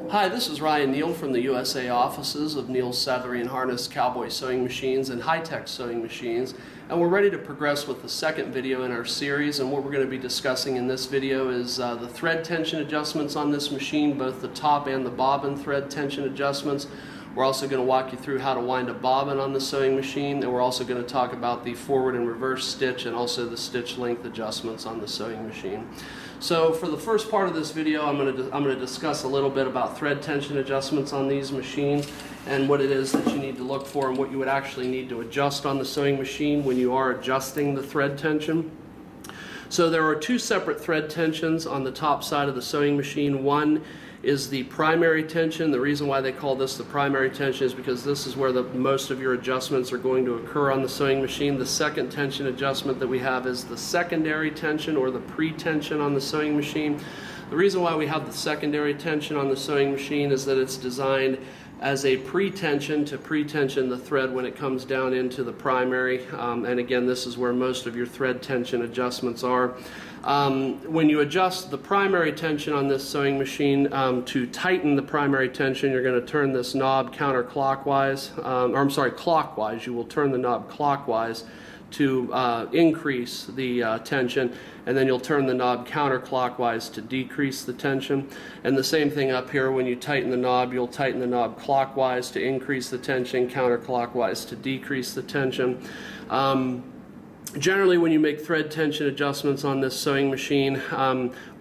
Hi, this is Ryan Neal from the USA offices of Neal's Saddlery and Harness Cowboy sewing machines and high-tech sewing machines, and we're ready to progress with the second video in our series. And what we're going to be discussing in this video is the thread tension adjustments on this machine, both the top and the bobbin thread tension adjustments. We're also going to walk you through how to wind a bobbin on the sewing machine, and we're also going to talk about the forward and reverse stitch and also the stitch length adjustments on the sewing machine. So for the first part of this video, I'm going to discuss a little bit about thread tension adjustments on these machines and what it is that you need to look for and what you would actually need to adjust on the sewing machine when you are adjusting the thread tension. So there are two separate thread tensions on the top side of the sewing machine. One is the primary tension. The reason why they call this the primary tension is because this is where most of your adjustments are going to occur on the sewing machine. The second tension adjustment that we have is the secondary tension or the pre-tension on the sewing machine. The reason why we have the secondary tension on the sewing machine is that it's designed as a pre-tension to pre-tension the thread when it comes down into the primary, and again, this is where most of your thread tension adjustments are. When you adjust the primary tension on this sewing machine, to tighten the primary tension, you're going to turn this knob counterclockwise, clockwise. You will turn the knob clockwise to increase the tension, and then you'll turn the knob counterclockwise to decrease the tension. And the same thing up here, when you tighten the knob, you'll tighten the knob clockwise to increase the tension, counterclockwise to decrease the tension. Generally, when you make thread tension adjustments on this sewing machine,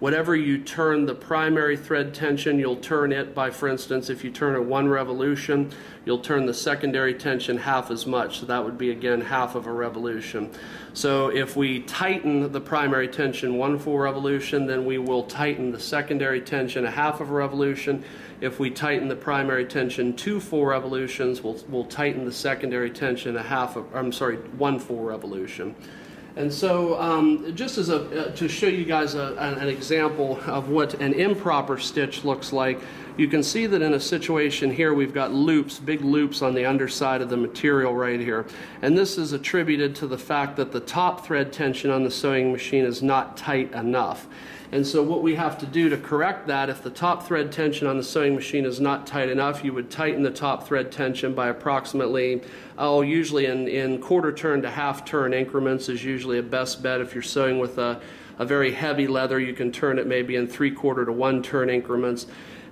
whatever you turn the primary thread tension, you'll turn it by, for instance, if you turn it 1 revolution, you'll turn the secondary tension half as much. So that would be, again, half of a revolution. So if we tighten the primary tension 1 full revolution, then we will tighten the secondary tension a half of a revolution. If we tighten the primary tension 2 full revolutions, we'll tighten the secondary tension 1 full revolution. And so just as to show you guys an example of what an improper stitch looks like, you can see that in a situation here we've got loops, big loops on the underside of the material right here. And this is attributed to the fact that the top thread tension on the sewing machine is not tight enough. And so what we have to do to correct that, if the top thread tension on the sewing machine is not tight enough, you would tighten the top thread tension by approximately, usually in quarter turn to half turn increments is usually a best bet. If you're sewing with a very heavy leather, you can turn it maybe in 3/4 to 1 turn increments.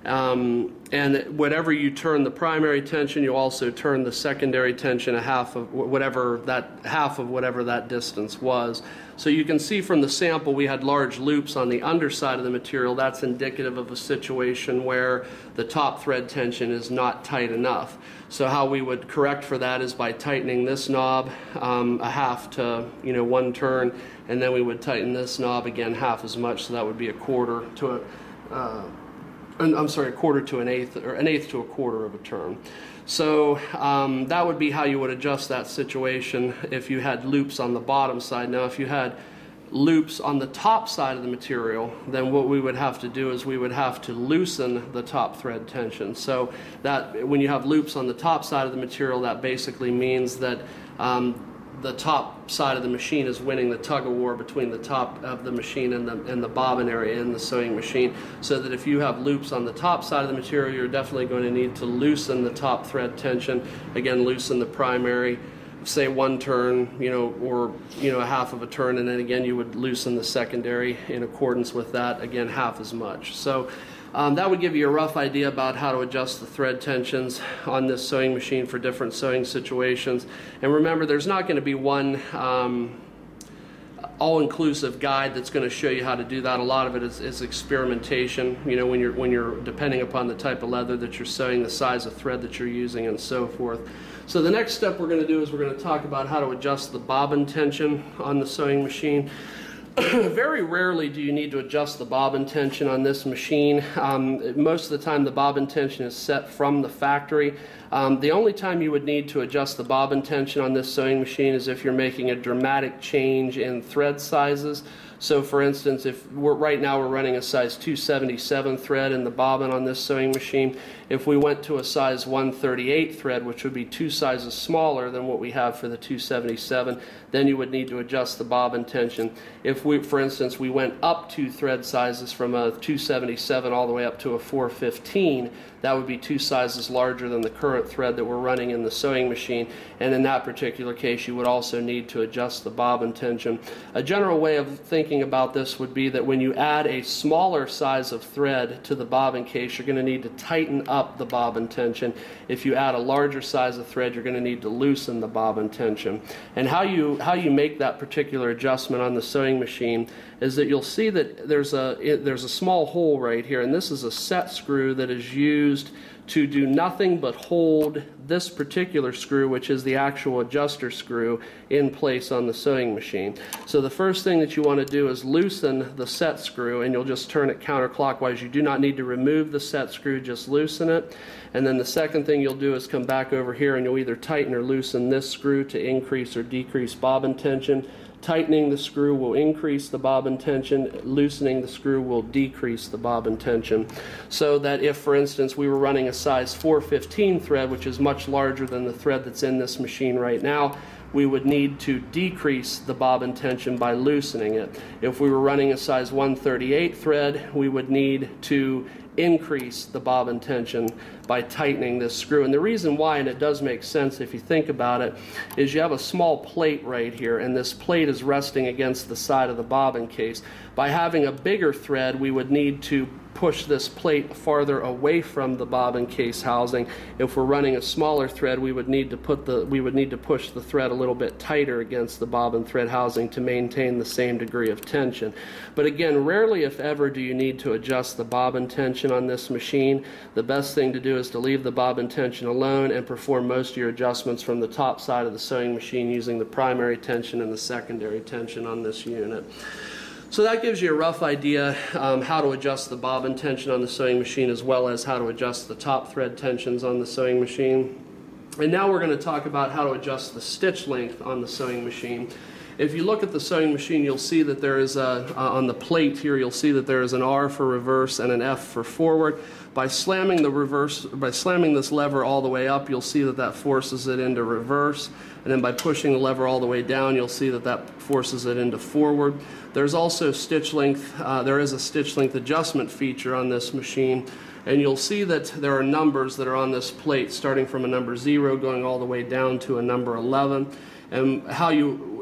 And whatever you turn the primary tension, you also turn the secondary tension a half of whatever that distance was. So you can see from the sample we had large loops on the underside of the material. That's indicative of a situation where the top thread tension is not tight enough. So how we would correct for that is by tightening this knob a half to 1 turn, and then we would tighten this knob again half as much. So that would be a quarter to a quarter to an eighth, or an eighth to a quarter of a turn. So that would be how you would adjust that situation if you had loops on the bottom side. Now if you had loops on the top side of the material, then what we would have to do is we would have to loosen the top thread tension. So that when you have loops on the top side of the material, that basically means that the top side of the machine is winning the tug-of-war between the top of the machine and the bobbin area in the sewing machine, so that if you have loops on the top side of the material, you're definitely going to need to loosen the top thread tension. Again, loosen the primary, say 1 turn, or a half of a turn, and then again you would loosen the secondary in accordance with that, again half as much. So that would give you a rough idea about how to adjust the thread tensions on this sewing machine for different sewing situations. And remember, there's not going to be one all-inclusive guide that's going to show you how to do that. A lot of it is experimentation, when you're depending upon the type of leather that you're sewing, the size of thread that you're using, and so forth. So the next step we're going to do is we're going to talk about how to adjust the bobbin tension on the sewing machine. Very rarely do you need to adjust the bobbin tension on this machine. Most of the time the bobbin tension is set from the factory. The only time you would need to adjust the bobbin tension on this sewing machine is if you're making a dramatic change in thread sizes. So for instance, if right now we're running a size 277 thread in the bobbin on this sewing machine. If we went to a size 138 thread, which would be 2 sizes smaller than what we have for the 277, then you would need to adjust the bobbin tension. If we, for instance, we went up 2 thread sizes from a 277 all the way up to a 415, that would be 2 sizes larger than the current thread that we're running in the sewing machine, and in that particular case you would also need to adjust the bobbin tension. A general way of thinking about this would be that when you add a smaller size of thread to the bobbin case, you're going to need to tighten up the bobbin tension. If you add a larger size of thread, you're going to need to loosen the bobbin tension. And how you make that particular adjustment on the sewing machine is that you'll see that there's a small hole right here, and this is a set screw that is used to do nothing but hold this particular screw, which is the actual adjuster screw, in place on the sewing machine. So the first thing that you want to do is loosen the set screw, and you'll just turn it counterclockwise. You do not need to remove the set screw, just loosen it. And then the second thing you'll do is come back over here and you'll either tighten or loosen this screw to increase or decrease bobbin tension. Tightening the screw will increase the bobbin tension, loosening the screw will decrease the bobbin tension. So that if, for instance, we were running a size 415 thread, which is much larger than the thread that's in this machine right now, we would need to decrease the bobbin tension by loosening it. If we were running a size 138 thread, we would need to increase the bobbin tension by tightening this screw. And the reason why, and it does make sense if you think about it, is you have a small plate right here, and this plate is resting against the side of the bobbin case. By having a bigger thread, we would need to push this plate farther away from the bobbin case housing. If we're running a smaller thread, we would need to push the thread a little bit tighter against the bobbin thread housing to maintain the same degree of tension. But again, rarely if ever do you need to adjust the bobbin tension on this machine. The best thing to do is to leave the bobbin tension alone and perform most of your adjustments from the top side of the sewing machine using the primary tension and the secondary tension on this unit. So that gives you a rough idea how to adjust the bobbin tension on the sewing machine, as well as how to adjust the top thread tensions on the sewing machine. And now we're going to talk about how to adjust the stitch length on the sewing machine. If you look at the sewing machine, you'll see that there is on the plate here, you'll see that there is an R for reverse and an F for forward. By slamming this lever all the way up, you'll see that that forces it into reverse. And then by pushing the lever all the way down, you'll see that that forces it into forward. There's also stitch length, there is a stitch length adjustment feature on this machine. And you'll see that there are numbers that are on this plate, starting from a number 0 going all the way down to a number 11. And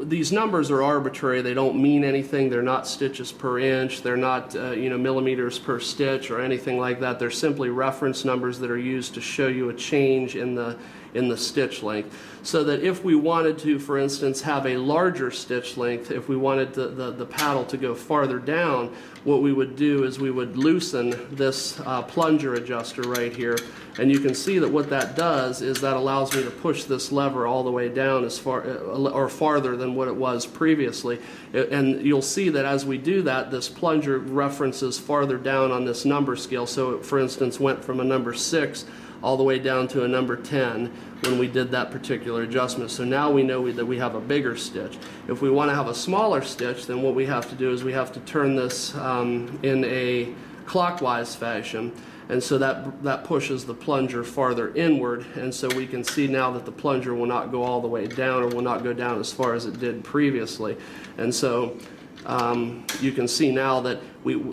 these numbers are arbitrary. They don't mean anything. They're not stitches per inch. They're not millimeters per stitch or anything like that. They're simply reference numbers that are used to show you a change in the stitch length. So that if we wanted to, for instance, have a larger stitch length, if we wanted the paddle to go farther down, what we would do is we would loosen this plunger adjuster right here. And you can see that what that does is that allows me to push this lever all the way down as far or farther than what it was previously. And you'll see that as we do that, this plunger references farther down on this number scale. So it, for instance, went from a number 6 all the way down to a number 10 when we did that particular adjustment. So now we know that we have a bigger stitch. If we want to have a smaller stitch, then what we have to do is we have to turn this in a clockwise fashion. And so that pushes the plunger farther inward, and so we can see now that the plunger will not go all the way down, or will not go down as far as it did previously. And so you can see now that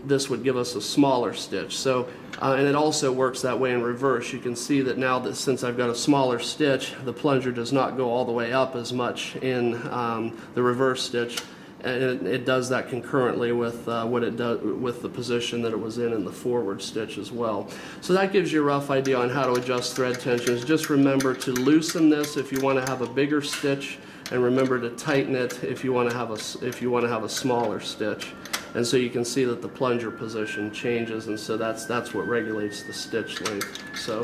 this would give us a smaller stitch. So and it also works that way in reverse. You can see that now that since I've got a smaller stitch, the plunger does not go all the way up as much in the reverse stitch. And it does that concurrently with what it does with the position that it was in the forward stitch as well. So that gives you a rough idea on how to adjust thread tensions. Just remember to loosen this if you want to have a bigger stitch, and remember to tighten it if you want to have a smaller stitch. And so you can see that the plunger position changes, and so that's what regulates the stitch length. So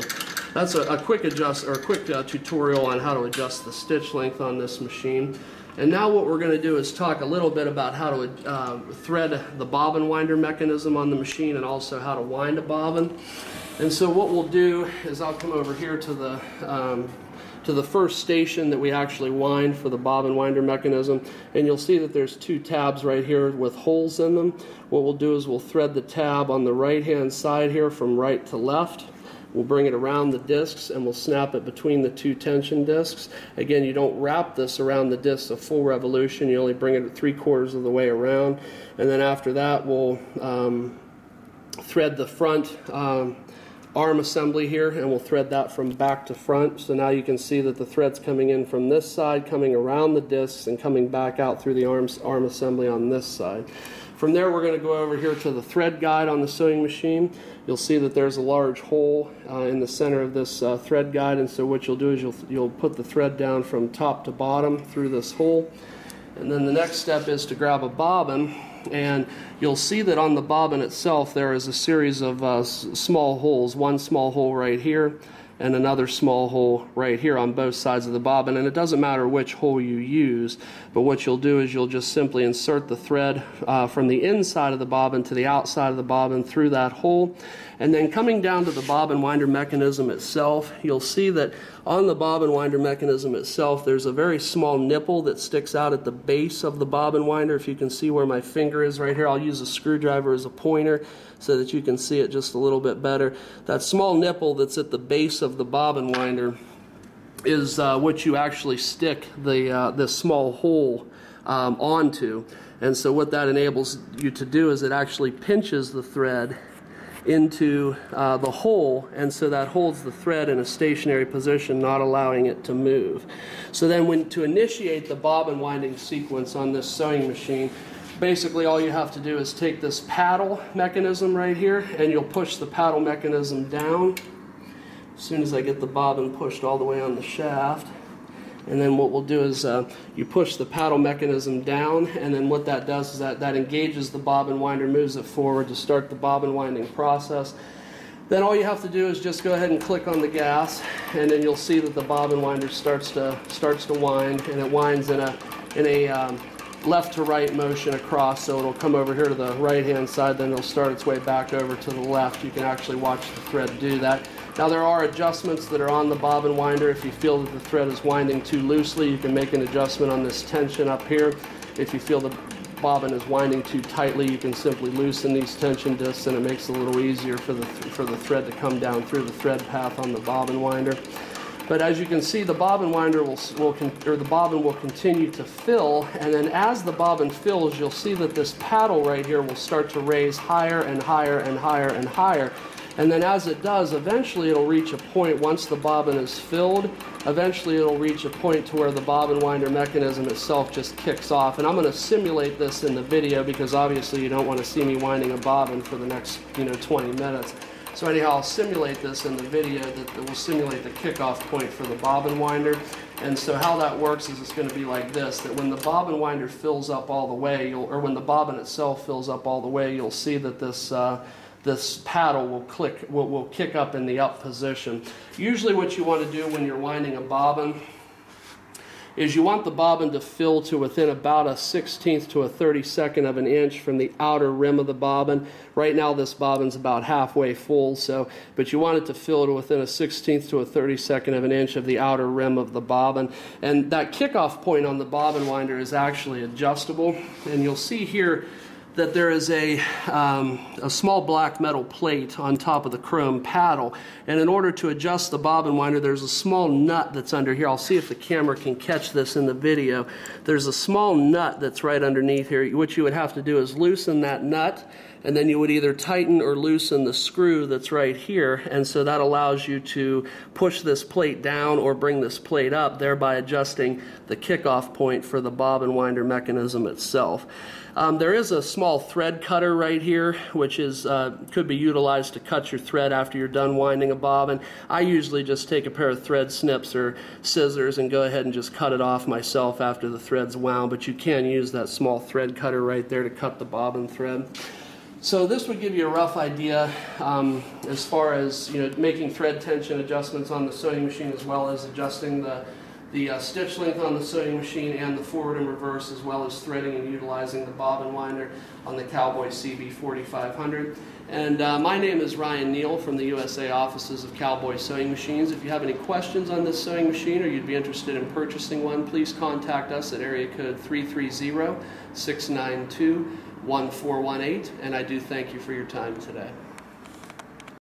that's a quick tutorial on how to adjust the stitch length on this machine. And now what we're going to do is talk a little bit about how to thread the bobbin winder mechanism on the machine, and also how to wind a bobbin. And so what we'll do is I'll come over here to the to the first station that we actually wind for the bobbin winder mechanism, and you'll see that there's two tabs right here with holes in them. What we'll do is we'll thread the tab on the right hand side here from right to left. We'll bring it around the discs and we'll snap it between the two tension discs. Again, you don't wrap this around the discs a full revolution, you only bring it 3/4 of the way around, and then after that we'll thread the front arm assembly here, and we'll thread that from back to front. So now you can see that the thread's coming in from this side, coming around the discs, and coming back out through the arm assembly on this side. From there, we're going to go over here to the thread guide on the sewing machine. You'll see that there's a large hole in the center of this thread guide, and so what you'll do is you'll put the thread down from top to bottom through this hole. And then the next step is to grab a bobbin, and you'll see that on the bobbin itself there is a series of small holes, one small hole right here and another small hole right here on both sides of the bobbin, and it doesn't matter which hole you use, but what you'll do is you'll just simply insert the thread from the inside of the bobbin to the outside of the bobbin through that hole, and then coming down to the bobbin winder mechanism itself, you'll see that on the bobbin winder mechanism itself there's a very small nipple that sticks out at the base of the bobbin winder. If you can see where my finger is right here, I'll use a screwdriver as a pointer so that you can see it just a little bit better. That small nipple that's at the base of the bobbin winder is what you actually stick this small hole onto. And so what that enables you to do is it actually pinches the thread into the hole, and so that holds the thread in a stationary position, not allowing it to move. So then to initiate the bobbin winding sequence on this sewing machine, basically all you have to do is take this paddle mechanism right here, and you'll push the paddle mechanism down as soon as I get the bobbin pushed all the way on the shaft. And then what we'll do is you push the paddle mechanism down, and then what that does is that engages the bobbin winder, moves it forward to start the bobbin winding process. Then all you have to do is just go ahead and click on the gas, and then you'll see that the bobbin winder starts to wind, and it winds in a left to right motion across, so it'll come over here to the right hand side, then it'll start its way back over to the left. You can actually watch the thread do that. Now there are adjustments that are on the bobbin winder. If you feel that the thread is winding too loosely, you can make an adjustment on this tension up here. If you feel the bobbin is winding too tightly, you can simply loosen these tension discs, and it makes it a little easier for the thread to come down through the thread path on the bobbin winder. But as you can see, the bobbin winder the bobbin will continue to fill, and then as the bobbin fills, you'll see that this paddle right here will start to raise higher and higher and higher and higher. And then as it does, eventually it'll reach a point, once the bobbin is filled, eventually it'll reach a point to where the bobbin winder mechanism itself just kicks off. And I'm going to simulate this in the video because obviously you don't want to see me winding a bobbin for the next 20 minutes. So anyhow, I'll simulate this in the video that will simulate the kickoff point for the bobbin winder. And so how that works is it's going to be like this, that when the bobbin winder fills up all the way, or when the bobbin itself fills up all the way, you'll see that this paddle will kick up in the up position. Usually what you want to do when you're winding a bobbin is you want the bobbin to fill to within about a 1/16 to a 32nd of an inch from the outer rim of the bobbin. Right now this bobbin's about halfway full, but you want it to fill to within a 1/16 to a 32nd of an inch of the outer rim of the bobbin. And that kickoff point on the bobbin winder is actually adjustable, and you'll see here that there is a small black metal plate on top of the chrome paddle, and in order to adjust the bobbin winder, there's a small nut that's under here. I'll see if the camera can catch this in the video. There's a small nut that's right underneath here. What you would have to do is loosen that nut, and then you would either tighten or loosen the screw that's right here, and so that allows you to push this plate down or bring this plate up, thereby adjusting the kickoff point for the bobbin winder mechanism itself. There is a small thread cutter right here, which could be utilized to cut your thread after you're done winding a bobbin. I usually just take a pair of thread snips or scissors and go ahead and just cut it off myself after the thread's wound, but you can use that small thread cutter right there to cut the bobbin thread. So this would give you a rough idea as far as making thread tension adjustments on the sewing machine, as well as adjusting the stitch length on the sewing machine and the forward and reverse, as well as threading and utilizing the bobbin winder on the Cowboy CB4500. And my name is Ryan Neal from the USA offices of Cowboy Sewing Machines. If you have any questions on this sewing machine or you'd be interested in purchasing one, please contact us at area code 330-692-1418. And I do thank you for your time today.